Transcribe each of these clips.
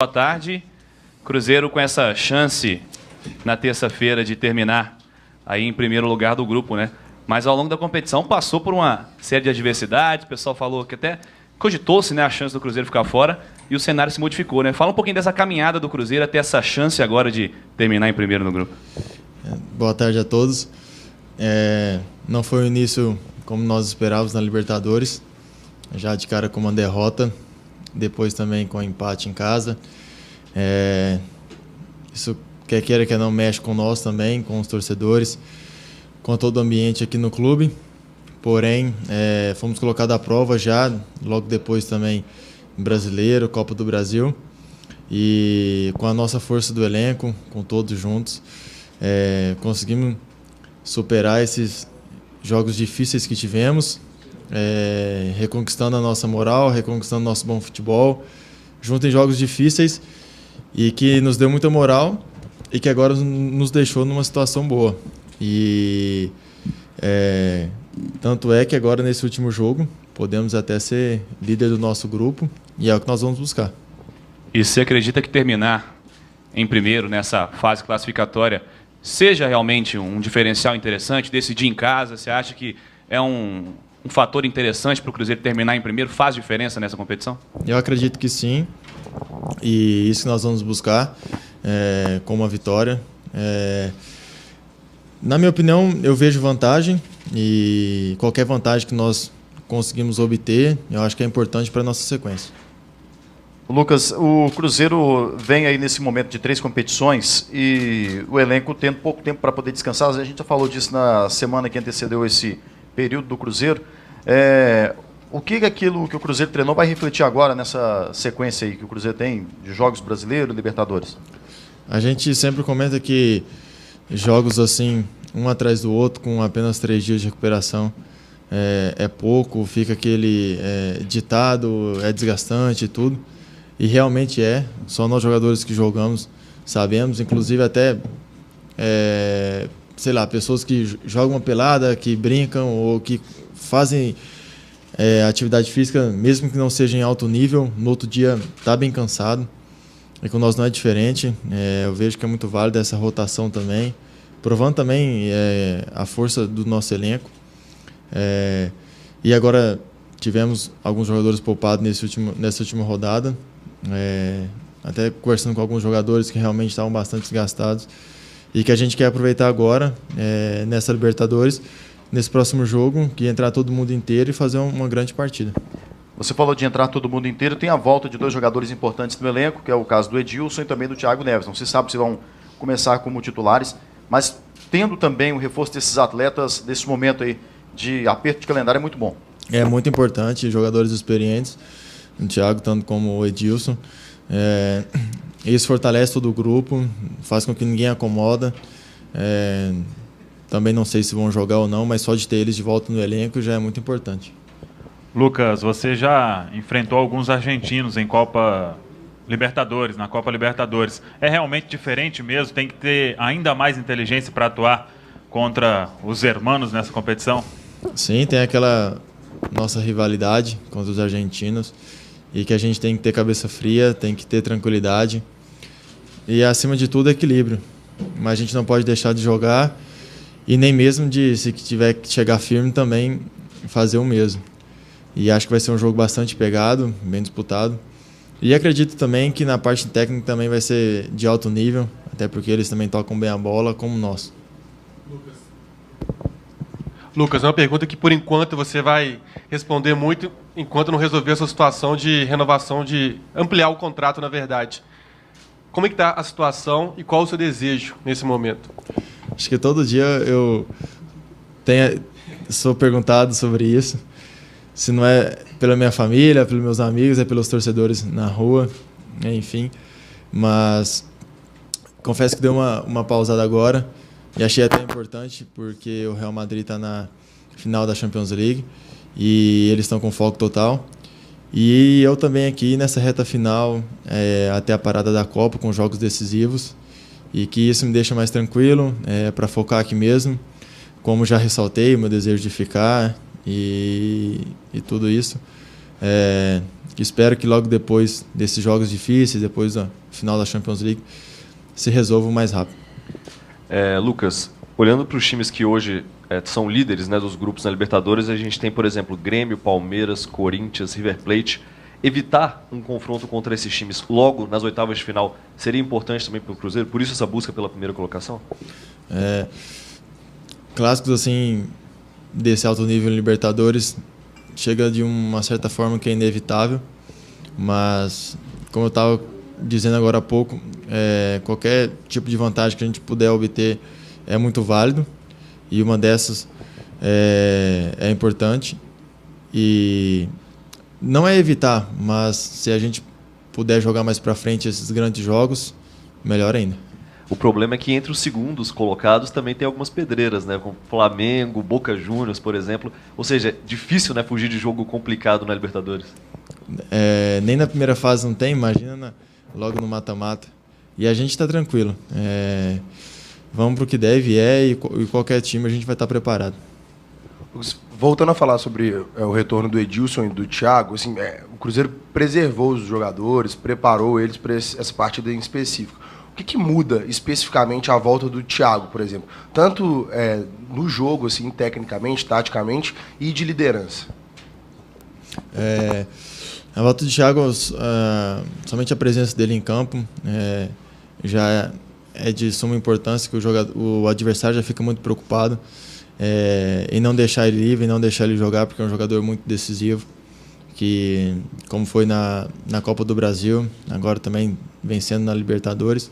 Boa tarde. Cruzeiro com essa chance na terça-feira de terminar aí em primeiro lugar do grupo, né? Mas ao longo da competição passou por uma série de adversidades, o pessoal falou que até cogitou-se, né, a chance do Cruzeiro ficar fora e o cenário se modificou, né? Fala um pouquinho dessa caminhada do Cruzeiro até essa chance agora de terminar em primeiro no grupo. Boa tarde a todos. Não foi o início como nós esperávamos na Libertadores, já de cara com uma derrota, depois também com um empate em casa. Isso, quer queira, quer não, mexe com nós também, com os torcedores, com todo o ambiente aqui no clube. Porém, fomos colocados à prova já, logo depois também Brasileiro, Copa do Brasil. E com a nossa força do elenco, com todos juntos, conseguimos superar esses jogos difíceis que tivemos, reconquistando a nossa moral, reconquistando nosso bom futebol, junto em jogos difíceis e que nos deu muita moral e que agora nos deixou numa situação boa. E tanto é que agora nesse último jogo podemos até ser líder do nosso grupo e é o que nós vamos buscar. E você acredita que terminar em primeiro nessa fase classificatória seja realmente um diferencial interessante, decidir em casa? Você acha que é um fator interessante para o Cruzeiro terminar em primeiro? Faz diferença nessa competição? Eu acredito que sim, e isso que nós vamos buscar com uma vitória. Na minha opinião, eu vejo vantagem, e qualquer vantagem que nós conseguimos obter, eu acho que é importante para a nossa sequência. Lucas, o Cruzeiro vem aí nesse momento de 3 competições e o elenco tendo pouco tempo para poder descansar. A gente já falou disso na semana que antecedeu esse período do Cruzeiro. O que aquilo que o Cruzeiro treinou vai refletir agora nessa sequência aí que o Cruzeiro tem de jogos brasileiros e Libertadores? A gente sempre comenta que jogos assim, um atrás do outro, com apenas 3 dias de recuperação, é pouco, fica aquele ditado, é desgastante e tudo. E realmente só nós jogadores que jogamos sabemos, inclusive até, sei lá, pessoas que jogam uma pelada, que brincam ou que fazem atividade física, mesmo que não seja em alto nível, no outro dia está bem cansado. E com nós não é diferente, eu vejo que é muito válido essa rotação também, provando também a força do nosso elenco. E agora tivemos alguns jogadores poupados nessa última rodada, até conversando com alguns jogadores que realmente estavam bastante desgastados e que a gente quer aproveitar agora nessa Libertadores, nesse próximo jogo, que entrar todo mundo inteiro e fazer uma grande partida. Você falou de entrar todo mundo inteiro, tem a volta de 2 jogadores importantes no elenco, que é o caso do Edilson e também do Thiago Neves. Não se sabe se vão começar como titulares, mas tendo também o reforço desses atletas nesse momento aí de aperto de calendário é muito bom. É muito importante, jogadores experientes, o Thiago tanto como o Edilson. Isso fortalece todo o grupo, faz com que ninguém acomoda. Também não sei se vão jogar ou não, mas só de ter eles de volta no elenco já é muito importante. Lucas, você já enfrentou alguns argentinos em Copa Libertadores, na Copa Libertadores. É realmente diferente mesmo? Tem que ter ainda mais inteligência para atuar contra os hermanos nessa competição? Sim, tem aquela nossa rivalidade contra os argentinos e que a gente tem que ter cabeça fria, tem que ter tranquilidade e, acima de tudo, equilíbrio. Mas a gente não pode deixar de jogar e nem mesmo se tiver que chegar firme também fazer o mesmo. E acho que vai ser um jogo bastante pegado, bem disputado. E acredito também que na parte técnica também vai ser de alto nível, até porque eles também tocam bem a bola, como nós. Lucas, é uma pergunta que por enquanto você vai responder muito, enquanto não resolver essa situação de renovação, de ampliar o contrato, na verdade. Como é que está a situação e qual o seu desejo nesse momento? Acho que todo dia eu sou perguntado sobre isso. Se não é pela minha família, pelos meus amigos, é pelos torcedores na rua, enfim. Mas confesso que deu uma pausada agora e achei até importante porque o Real Madrid está na final da Champions League e eles estão com foco total. E eu também aqui nessa reta final, até a parada da Copa, com jogos decisivos, e que isso me deixa mais tranquilo para focar aqui mesmo. Como já ressaltei, o meu desejo de ficar e tudo isso. Espero que logo depois desses jogos difíceis, depois da final da Champions League, se resolva o mais rápido. Lucas, olhando para os times que hoje são líderes, né, dos grupos na Libertadores, a gente tem, por exemplo, Grêmio, Palmeiras, Corinthians, River Plate. Evitar um confronto contra esses times logo nas oitavas de final seria importante também para o Cruzeiro? Por isso essa busca pela primeira colocação? Clássicos assim desse alto nível em Libertadores chega de uma certa forma que é inevitável, mas como eu estava dizendo agora há pouco, qualquer tipo de vantagem que a gente puder obter é muito válido, e uma dessas é importante. E não é evitar, mas se a gente puder jogar mais para frente esses grandes jogos, melhor ainda. O problema é que entre os segundos colocados também tem algumas pedreiras, né? Como Flamengo, Boca Juniors, por exemplo. Ou seja, é difícil, né, fugir de jogo complicado na Libertadores. Nem na primeira fase não tem, imagina logo no mata-mata. E a gente está tranquilo. Vamos para o que deve e qualquer time a gente vai estar preparado. Voltando a falar sobre o retorno do Edilson e do Thiago, assim, o Cruzeiro preservou os jogadores, preparou eles para essa partida em específico. O que muda especificamente a volta do Thiago, por exemplo? Tanto no jogo, assim, tecnicamente, taticamente, e de liderança? A volta do Thiago, somente a presença dele em campo já é de suma importância, que o adversário já fica muito preocupado em não deixar ele livre, em não deixar ele jogar, porque é um jogador muito decisivo, que, como foi na Copa do Brasil, agora também vencendo na Libertadores.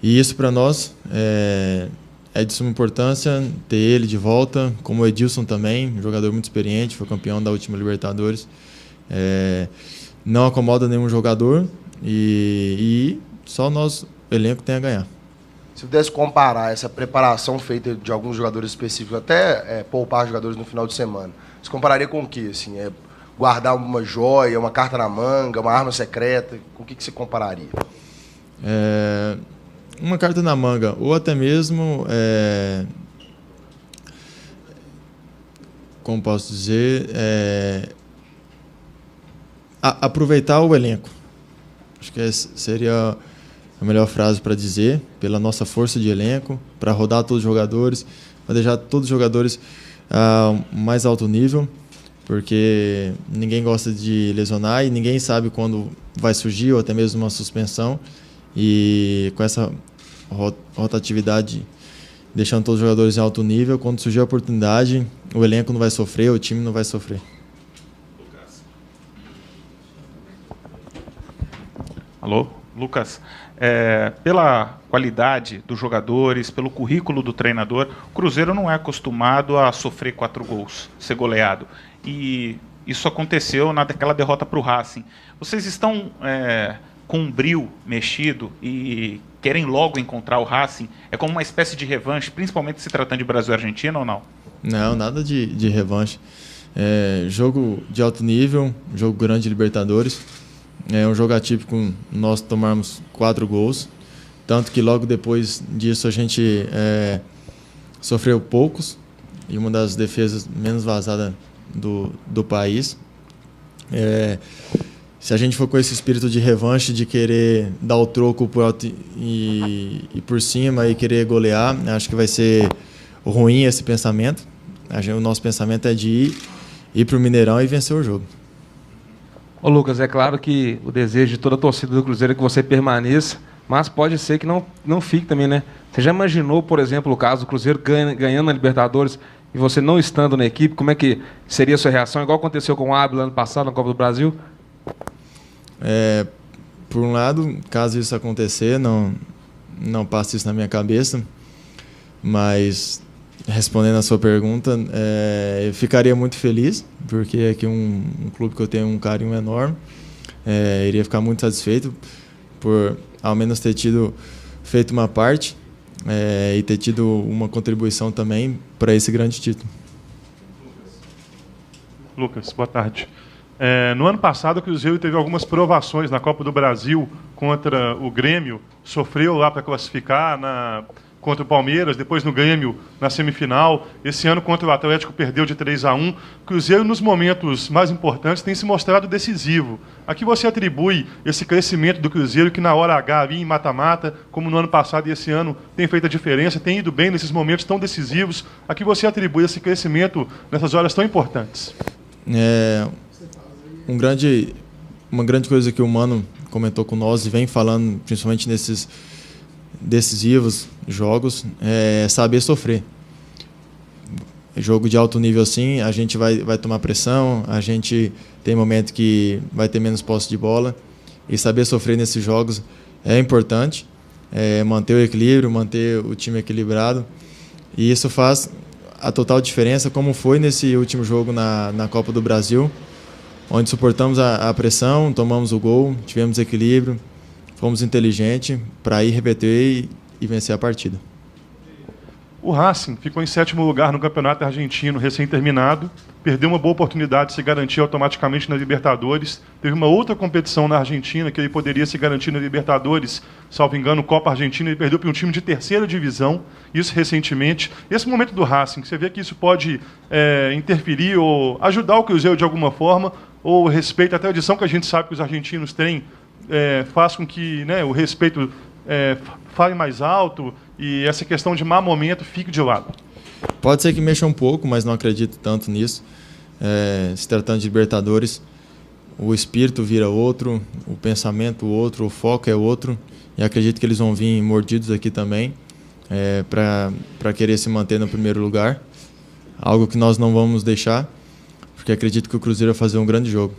E isso para nós é de suma importância ter ele de volta, como o Edilson também, um jogador muito experiente, foi campeão da última Libertadores. Não acomoda nenhum jogador e só nós, o elenco, tem a ganhar. Se pudesse comparar essa preparação feita de alguns jogadores específicos, até poupar jogadores no final de semana, você compararia com o quê? Assim, guardar uma joia, uma carta na manga, uma arma secreta? Com o que você compararia? Uma carta na manga, ou até mesmo, como posso dizer, aproveitar o elenco. Acho que seria a melhor frase para dizer, pela nossa força de elenco, para rodar todos os jogadores, para deixar todos os jogadores mais alto nível, porque ninguém gosta de lesionar e ninguém sabe quando vai surgir, ou até mesmo uma suspensão. E com essa rotatividade, deixando todos os jogadores em alto nível, quando surgir a oportunidade, o elenco não vai sofrer, o time não vai sofrer. Alô, Lucas. Pela qualidade dos jogadores, pelo currículo do treinador, o Cruzeiro não é acostumado a sofrer 4 gols, ser goleado. E isso aconteceu naquela derrota para o Racing. Vocês estão com um bril mexido e querem logo encontrar o Racing? É como uma espécie de revanche, principalmente se tratando de Brasil e Argentina, ou não? Não, nada de revanche. Jogo de alto nível, jogo grande de Libertadores. É um jogo atípico nós tomarmos 4 gols, tanto que logo depois disso a gente sofreu poucos, e uma das defesas menos vazadas do país. Se a gente for com esse espírito de revanche, de querer dar o troco por alto e por cima e querer golear, acho que vai ser ruim esse pensamento. O nosso pensamento é de ir para o Mineirão e vencer o jogo. Ô Lucas, é claro que o desejo de toda a torcida do Cruzeiro é que você permaneça, mas pode ser que não fique também, né? Você já imaginou, por exemplo, o caso do Cruzeiro ganhando a Libertadores e você não estando na equipe, como é que seria a sua reação? Igual aconteceu com o Ábila ano passado na Copa do Brasil? Por um lado, caso isso acontecer, não passa isso na minha cabeça, mas respondendo a sua pergunta, eu ficaria muito feliz, porque é aqui um clube que eu tenho um carinho enorme. Iria ficar muito satisfeito por ao menos ter feito uma parte e ter tido uma contribuição também para esse grande título. Lucas, boa tarde. No ano passado, o Cruzeiro teve algumas provações na Copa do Brasil contra o Grêmio, sofreu lá para classificar contra o Palmeiras, depois no Grêmio na semifinal. Esse ano contra o Atlético perdeu de 3-1. O Cruzeiro, nos momentos mais importantes, tem se mostrado decisivo. A que você atribui esse crescimento do Cruzeiro, que na hora H, ali em mata-mata, como no ano passado e esse ano, tem feito a diferença, tem ido bem nesses momentos tão decisivos? A que você atribui esse crescimento nessas horas tão importantes? Uma grande coisa que o Mano comentou com nós e vem falando, principalmente nesses decisivos jogos, é saber sofrer. Jogo de alto nível assim, a gente vai tomar pressão, a gente tem momento que vai ter menos posse de bola, e saber sofrer nesses jogos é importante, manter o equilíbrio, manter o time equilibrado, e isso faz a total diferença, como foi nesse último jogo na Copa do Brasil, onde suportamos a pressão, tomamos o gol, tivemos equilíbrio, fomos inteligentes para ir reverter e vencer a partida. O Racing ficou em 7º lugar no Campeonato Argentino recém-terminado, perdeu uma boa oportunidade de se garantir automaticamente na Libertadores, teve uma outra competição na Argentina que ele poderia se garantir na Libertadores, salvo engano, Copa Argentina, ele perdeu para um time de 3ª divisão, isso recentemente. Esse momento do Racing, você vê que isso pode interferir ou ajudar o Cruzeiro de alguma forma, ou respeito à tradição que a gente sabe que os argentinos têm, faz com que, né, o respeito fale mais alto e essa questão de má momento fique de lado? Pode ser que mexa um pouco, mas não acredito tanto nisso. Se tratando de Libertadores, o espírito vira outro, o pensamento outro, o foco é outro, e acredito que eles vão vir mordidos aqui também, para querer se manter no primeiro lugar, algo que nós não vamos deixar, porque acredito que o Cruzeiro vai fazer um grande jogo.